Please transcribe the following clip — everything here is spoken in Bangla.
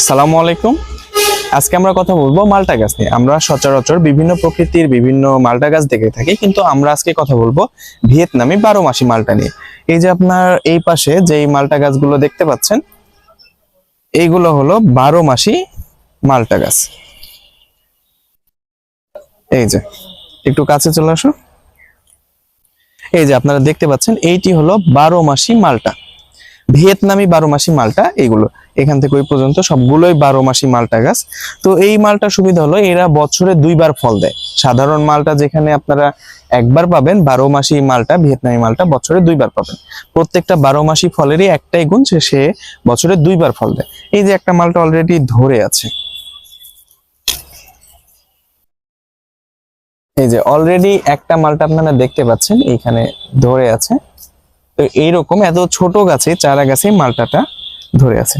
আসসালামু আলাইকুম। আজকে আমরা কথা বলবো মাল্টা গাছ নিয়ে। আমরা সচরাচর বিভিন্ন প্রকৃতির বিভিন্ন মাল্টা গাছ দেখে থাকি, কিন্তু আমরা আজকে কথা বলবো ভিয়েতনামি 12 মাসি মাল্টা নিয়ে। এই যে আপনার এই পাশে যে এই মাল্টা গাছগুলো দেখতে পাচ্ছেন, এইগুলো হলো 12 মাসি মাল্টা গাছ। এই যে একটু কাছে চলে আসো। এই যে আপনারা দেখতে পাচ্ছেন, এইটি হলো 12 মাসি মাল্টা, ভিয়েতনামি 12 মাসি মাল্টা। এগুলো এখান থেকে ওই পর্যন্ত সবগুলোই 12 মাসি মাল্টা গাছ। তো এই মালটার সুবিধা হলো এরা বছরে 2বার ফল দেয়। সাধারণ মালটা যেখানে আপনারা একবার পাবেন, 12 মাসি মালটা, ভিয়েতনামি মালটা বছরে 2বার পাবেন। প্রত্যেকটা 12 মাসি ফলেরই একটাই গুণ, সে বছরে 2বার ফল দেয়। এই যে একটা মালটা অলরেডি ধরে আছে, এই যে অলরেডি একটা মালটা আপনারা দেখতে পাচ্ছেন এইখানে ধরে আছে। তো এইরকম এত ছোট গাছে, চারা গাছে মালটাটা ধরে আছে।